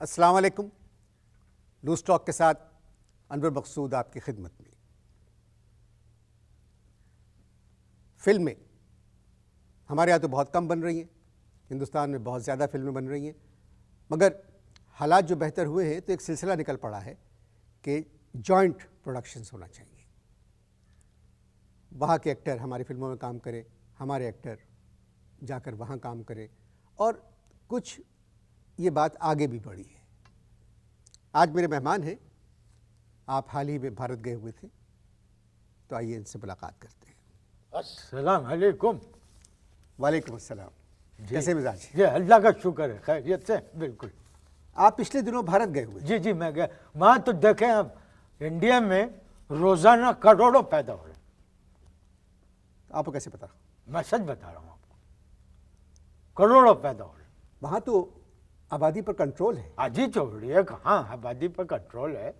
अस्सलाम वालेकुम। Loose talk के साथ अनवर मकसूद आपकी खिदमत में। फिल्में हमारे यहाँ तो बहुत कम बन रही हैं, हिंदुस्तान में बहुत ज़्यादा फिल्में बन रही हैं, मगर हालात जो बेहतर हुए हैं तो एक सिलसिला निकल पड़ा है कि जॉइंट प्रोडक्शंस होना चाहिए। वहाँ के एक्टर हमारी फिल्मों में काम करें, हमारे एक्टर जाकर वहाँ काम करें, और कुछ ये बात आगे भी बढ़ी है। आज मेरे मेहमान हैं, आप हाल ही में भारत गए हुए थे, तो आइए इनसे मुलाकात करते हैं। अस्सलाम वालेकुम। वालेकुम अस्सलाम। कैसे मिजाज हैं? जी अल्लाह का शुक्र है, खैरियत से बिल्कुल। आप पिछले दिनों भारत गए हुए थे। जी मैं गया वहाँ, तो देखें अब इंडिया में रोजाना करोड़ों पैदा हो रहे हैं। आपको कैसे पता? मैं सच बता रहा हूँ आपको, करोड़ों पैदा हो रहे हैं। वहाँ तो आबादी पर कंट्रोल है। आजी छोड़िए, कहाँ आबादी पर कंट्रोल है।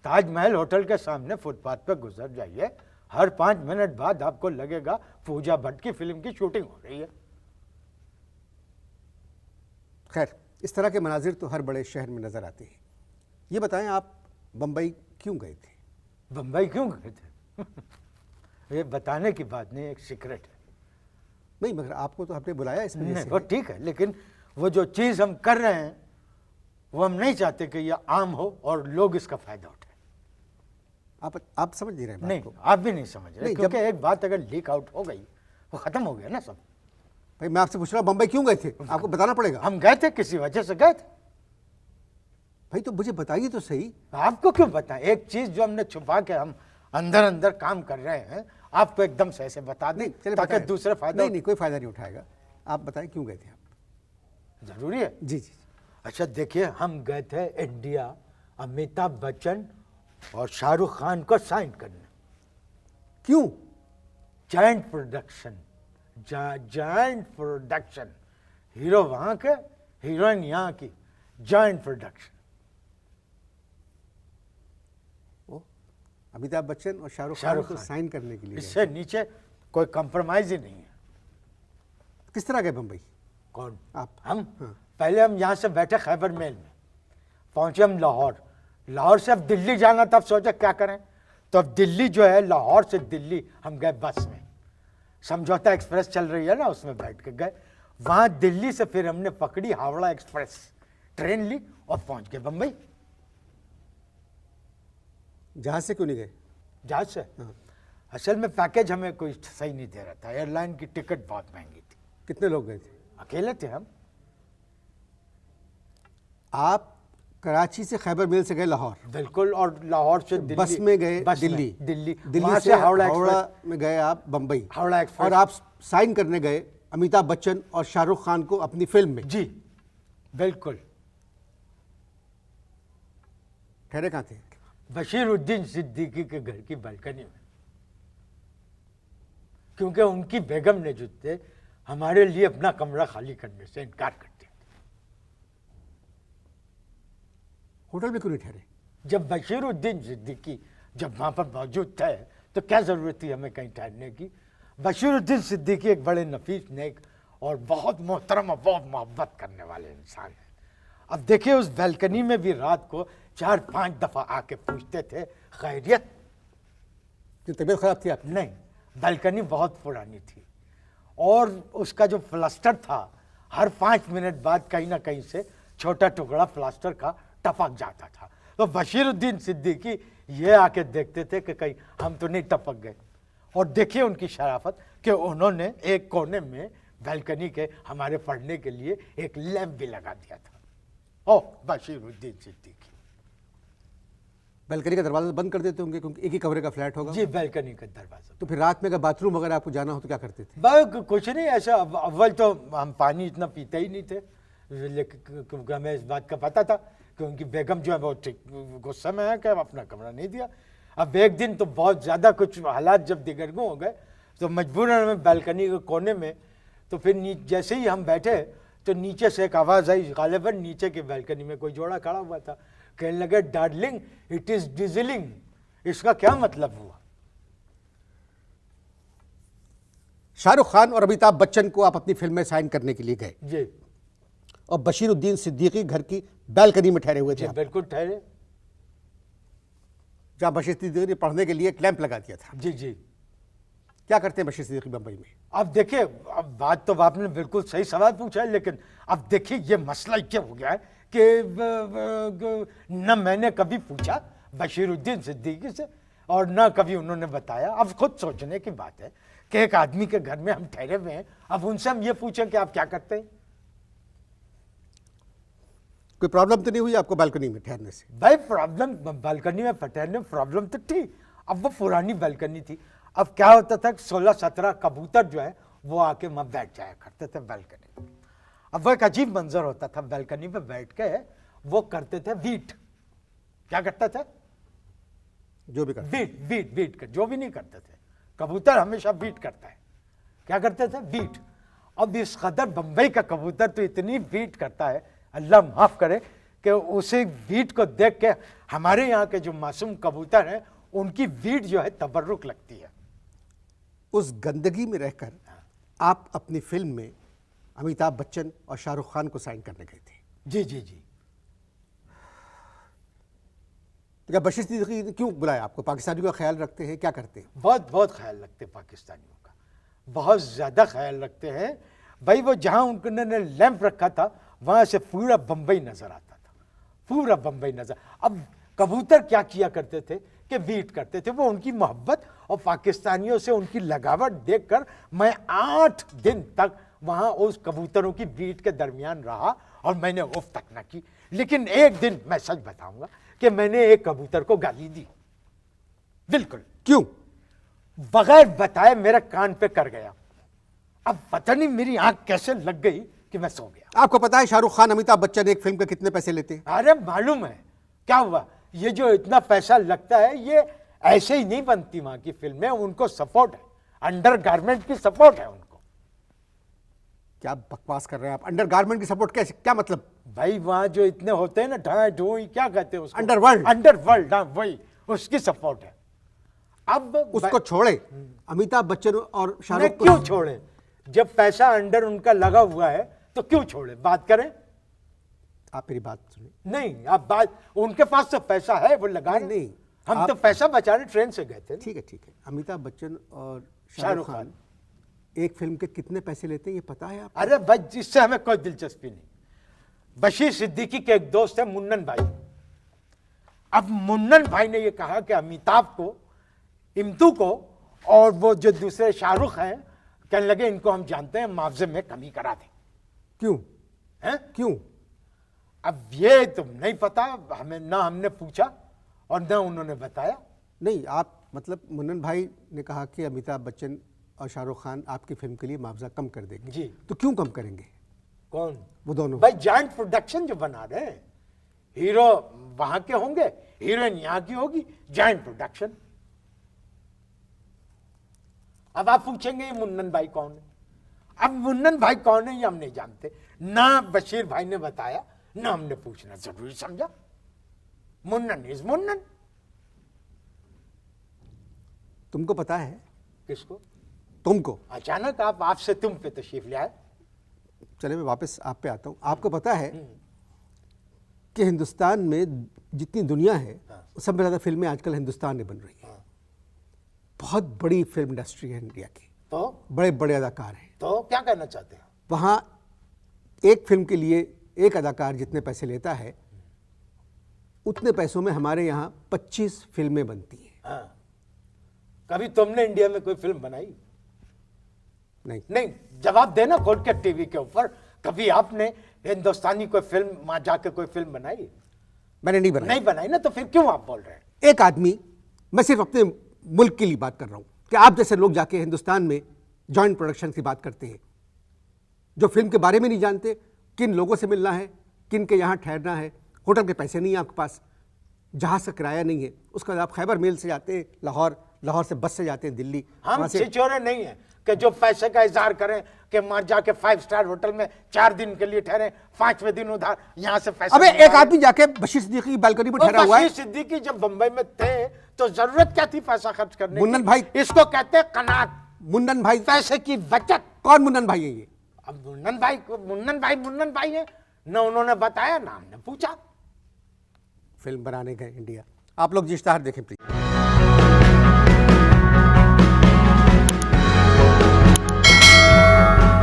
ताजमहल होटल के सामने फुटपाथ पे गुजर जाइए, हर 5 मिनट बाद आपको लगेगा पूजा भट्ट की फिल्म की शूटिंग हो रही है। खैर, इस तरह के मनाजिर तो हर बड़े शहर में नज़र आते हैं। ये बताएं, आप बम्बई क्यों गए थे? बम्बई क्यों गए थे? ये बताने की बात नहीं, एक सीक्रेट है। नहीं, मगर आपको तो आपने बुलाया इस वजह नहीं, से। वो ठीक है, लेकिन वो जो चीज़ हम कर रहे हैं वो हम नहीं चाहते कि ये आम हो और लोग इसका फायदा उठाएं। आप समझ नहीं रहे बात नहीं, को। आप भी नहीं समझ रहे, नहीं, क्योंकि एक बात अगर लीक आउट हो गई वो खत्म हो गया ना सब। भाई मैं आपसे पूछ रहा हूँ, बम्बई क्यों गए थे? आपको बताना पड़ेगा। हम गए थे, किसी वजह से गए थे। भाई तो मुझे बताइए तो सही। आपको क्यों बताएं? एक चीज जो हमने छुपा के हम अंदर अंदर काम कर रहे हैं, आपको एकदम से ऐसे बता दें चलिए ताकि बताएं। दूसरे फायदा। नहीं, कोई फायदा नहीं उठाएगा। आप बताएं क्यों गए थे आप? जरूरी है। जी जी। अच्छा देखिए, हम गए थे इंडिया अमिताभ बच्चन और शाहरुख खान को साइन करने। क्यों? Joint production, joint production, hero वहां के, हीरोइन यहाँ की, जॉइंट प्रोडक्शन। अमिताभ बच्चन और शाहरुख को खान साइन करने के लिए गए। इससे नीचे कोई कंप्रोमाइज ही नहीं है। किस तरह गए बम्बई? कौन? आप? हम? हाँ। पहले हम यहाँ से बैठे खैबर मेल में, पहुंचे हम लाहौर। लाहौर से अब दिल्ली जाना था, अब सोचा क्या करें, तो अब दिल्ली जो है, लाहौर से दिल्ली हम गए बस में। समझौता एक्सप्रेस चल रही है ना, उसमें बैठ के गए। वहां दिल्ली से फिर हमने पकड़ी हावड़ा एक्सप्रेस, ट्रेन ली और पहुंच गए बम्बई। जहाज से क्यों नहीं गए? जहाज से? हाँ। असल में पैकेज हमें कोई सही नहीं दे रहा था, एयरलाइन की टिकट बहुत महंगी थी। कितने लोग गए थे? अकेले थे हम। आप कराची से खैबर मेल से गए लाहौर? बिल्कुल, और लाहौर से दिल्ली बस में गए दिल्ली दिल्ली वहां से हावड़ा में गए आप बम्बई। हावड़ा एक्सप्रेस। और आप साइन करने गए अमिताभ बच्चन और शाहरुख खान को अपनी फिल्म में? जी बिल्कुल। ठहरे कहाँ थे? बशीरुद्दीन सिद्दीकी के घर की बालकनी में, क्योंकि उनकी बेगम ने जो थे हमारे लिए अपना कमरा खाली करने से इनकार कर दिया। होटल में क्यों नहीं ठहरे? जब बशीरुद्दीन सिद्दीकी जब वहां पर मौजूद थे तो क्या जरूरत थी हमें कहीं ठहरने की। बशीरुद्दीन सिद्दीकी एक बड़े नफीस, नेक और बहुत मोहतरम और बहुत मोहब्बत करने वाले इंसान हैं। अब देखिए, उस बालकनी में भी रात को 4-5 दफा आके पूछते थे, खैरियत? क्यों, तबीयत खराब थी आपकी? नहीं, बालकनी बहुत पुरानी थी और उसका जो प्लास्टर था, हर 5 मिनट बाद कहीं ना कहीं से छोटा टुकड़ा प्लास्टर का टपक जाता था। तो बशीरुद्दीन सिद्दीकी ये आके देखते थे कि कहीं हम तो नहीं टपक गए। और देखिए उनकी शराफत कि उन्होंने एक कोने में बालकनी के हमारे पढ़ने के लिए एक लैंप भी लगा दिया था। ओ बशीरुद्दीन सिद्दीकी। बालकनी का दरवाजा बंद कर देते होंगे क्योंकि एक ही कमरे का फ्लैट होगा। जी, बालकनी का दरवाजा। तो फिर रात में अगर बाथरूम वगैरह आपको जाना हो तो क्या करते थे? कुछ नहीं, ऐसा अव्वल तो हम पानी इतना पीते ही नहीं थे, लेकिन क्योंकि हमें इस बात का पता था कि उनकी बेगम जो है वो गुस्से में है कि अपना कमरा नहीं दिया। अब एक दिन तो बहुत ज़्यादा कुछ हालात जब दिगरगू हो गए तो मजबूरन हमें बालकनी के कोने में, तो फिर जैसे ही हम बैठे तो नीचे से एक आवाज़ आई, गालिबन नीचे की बालकनी में कोई जोड़ा खड़ा हुआ था। कहने लगे, डार्लिंग इट इज़ डिजलिंग। इसका क्या मतलब हुआ? शाहरुख खान और अमिताभ बच्चन को आप अपनी फिल्म में साइन करने के लिए गए जी। और बशीरुद्दीन सिद्दीकी घर की बैल्कनी में ठहरे हुए थे जी आप। बिल्कुल ठहरे। जहाँ बशीर सिद्दीकी ने पढ़ने के लिए एक लैंप लगा दिया था। जी जी। क्या करते हैं बशीर सिद्दीकी बम्बई में? अब देखिए, अब बात तो आपने बिल्कुल सही सवाल पूछा है, लेकिन अब देखिए ये मसला क्या हो गया है कि न मैंने कभी पूछा बशीरुद्दीन सिद्दीकी से और न कभी उन्होंने बताया। अब खुद सोचने की बात है कि एक आदमी के घर में हम ठहरे हुए हैं, अब उनसे हम ये पूछें कि आप क्या करते हैं। कोई प्रॉब्लम तो नहीं हुई आपको बालकनी में ठहरने से? भाई प्रॉब्लम बालकनी में ठहरने प्रॉब्लम तो थी, अब वो पुरानी बालकनी थी। अब क्या होता था, 16-17 कबूतर जो है वो आके वहां बैठ जाया करते थे बालकनी में। अब वो एक अजीब मंजर होता था, बालकनी पे बैठ के वो करते थे बीट। क्या करते थे? जो भी करते बीट बीट बीट कर, जो भी नहीं करते थे, कबूतर हमेशा बीट करता है। क्या करते थे? बीट। अब इस कदर बंबई का कबूतर तो इतनी बीट करता है, अल्लाह माफ करे, कि उसे बीट को देख के हमारे यहाँ के जो मासूम कबूतर हैं उनकी बीट जो है तबर्रुक लगती है। उस गंदगी में रहकर आप अपनी फिल्म में अमिताभ बच्चन और शाहरुख खान को साइन करने गए थे। जी जी जी। तो क्या बशीर सिद्दीकी ने क्यों बुलाया आपको? पाकिस्तानियों का ख्याल रखते हैं, क्या करते हैं? बहुत बहुत ख्याल रखते हैं पाकिस्तानियों का, बहुत ज़्यादा ख्याल रखते हैं भाई। वो जहाँ उन्होंने लैंप रखा था वहाँ से पूरा बम्बई नज़र आता था, पूरा बम्बई नज़र। अब कबूतर क्या किया करते थे कि बीट करते थे। वो उनकी मोहब्बत और पाकिस्तानियों से उनकी लगावट देखकर मैं 8 दिन तक वहाँ उस कबूतरों की बीट के दरमियान रहा और मैंने उफ तक न की। लेकिन एक दिन मैं सच बताऊंगा कि मैंने एक कबूतर को गाली दी, बिल्कुल क्यों? बगैर बताए मेरे कान पे कर गया। अब पता नहीं मेरी आंख कैसे लग गई कि मैं सो गया। आपको पता है शाहरुख खान अमिताभ बच्चन एक फिल्म के कितने पैसे लेते हैं? अरे मालूम है। क्या हुआ, ये जो इतना पैसा लगता है ये ऐसे ही नहीं बनती वहां की फिल्में, उनको सपोर्ट है, अंडरगारमेंट की सपोर्ट है उनको। क्या बकवास कर रहे हैं आप? अंडरगारमेंट की सपोर्ट कैसे? क्या मतलब? भाई वहां जो इतने होते हैं ना ढाई ढोई, क्या कहते हैं उसको? अंडरवर्ल्ड। अंडरवर्ल्ड, हाँ वही, उसकी सपोर्ट है। अब उसको छोड़े, अमिताभ बच्चन और ने शाहरुख को क्यों छोड़े? जब पैसा अंडर उनका लगा हुआ है तो क्यों छोड़े? बात करें। आप मेरी बात सुनिए। नहीं, आप बात, उनके पास तो पैसा है, वो लगा रहे। नहीं, हम तो पैसा बचाने ट्रेन से गए थे। ठीक है ठीक है। अमिताभ बच्चन और शाहरुख शाहरुख खान खान एक फिल्म के कितने पैसे लेते हैं ये पता है आपको? अरे भाई इससे हमें कोई दिलचस्पी नहीं। बशीर सिद्दीकी के एक दोस्त है मुन्नन भाई। अब मुन्नन भाई ने ये कहा कि अमिताभ को, इम्तू को और वो जो दूसरे शाहरुख हैं, कहने लगे इनको हम जानते हैं, मुआवजे में कमी करा दें। क्यों? हैं? क्यों? अब ये तो नहीं पता हमें, ना हमने पूछा और ना उन्होंने बताया। नहीं, आप मतलब मुन्नन भाई ने कहा कि अमिताभ बच्चन और शाहरुख खान आपकी फिल्म के लिए मुआवजा कम कर देंगे। जी। तो क्यों कम करेंगे? कौन? वो दोनों। भाई जॉइंट प्रोडक्शन जो बना रहे हैं, हीरो वहां के होंगे, हीरोइन यहां की होगी, जॉइंट प्रोडक्शन। अब आप पूछेंगे ये मुन्नन भाई कौन है? अब मुन्नन भाई कौन है ये हम नहीं जानते, ना बशीर भाई ने बताया, ना हमने पूछना जरूरी समझा। मुन्नन इज मुन्नन। तुमको पता है? किसको? तुमको। अचानक आप आपसे तुम पे तशरीफ ले आए। चले मैं वापस आप पे आता हूँ। आपको पता है कि हिंदुस्तान में जितनी दुनिया है सबसे ज़्यादा फिल्में आजकल हिंदुस्तान में बन रही हैं। बहुत बड़ी फिल्म इंडस्ट्री है इंडिया की, तो बड़े बड़े अदाकार हैं। तो क्या कहना चाहते हैं? वहाँ एक फिल्म के लिए एक अदाकार जितने पैसे लेता है उतने पैसों में हमारे यहाँ 25 फिल्में बनती हैं। हाँ। कभी तुमने इंडिया में कोई फिल्म बनाई? नहीं। नहीं, जवाब देना खोल के टीवी के ऊपर। कभी आपने हिंदुस्तानी कोई फिल्म वहां जाके कोई फिल्म बनाई? मैंने नहीं बनाई। नहीं बनाई ना, तो फिर क्यों आप बोल रहे हैं? एक आदमी, मैं सिर्फ अपने मुल्क के लिए बात कर रहा हूँ कि आप जैसे लोग जाके हिंदुस्तान में जॉइंट प्रोडक्शन की बात करते हैं, जो फिल्म के बारे में नहीं जानते, किन लोगों से मिलना है, किन के यहाँ ठहरना है, होटल के पैसे नहीं है आपके पास, जहाज का किराया नहीं है, उसके बाद आप खैबर मेल से जाते हैं लाहौर, लाहौर से बस से जाते हैं दिल्ली। हम वहाँ से छिछोरे नहीं है कि जो पैसे का इजहार करें कि वहां जाके 5 स्टार होटल में 4 दिन के लिए ठहरे, 5वें दिन उधार, यहाँ से पैसे। अबे एक आदमी जाके बशीर सिद्दीकी की बालकनी में ठहरा हुआ है। बशीर सिद्दीकी जब बंबई में थे तो जरूरत क्या थी पैसा खर्च करने की? मुन्नन भाई, इसको कहते हैं कनात, मुन्नन भाई। पैसे की बचत। कौन मुन्नन भाई है ये? अब मुन्नन भाई है, न उन्होंने बताया ना हमने पूछा। फिल्म बनाने गए इंडिया। आप लोग जी इश्तहार देखें प्लीज।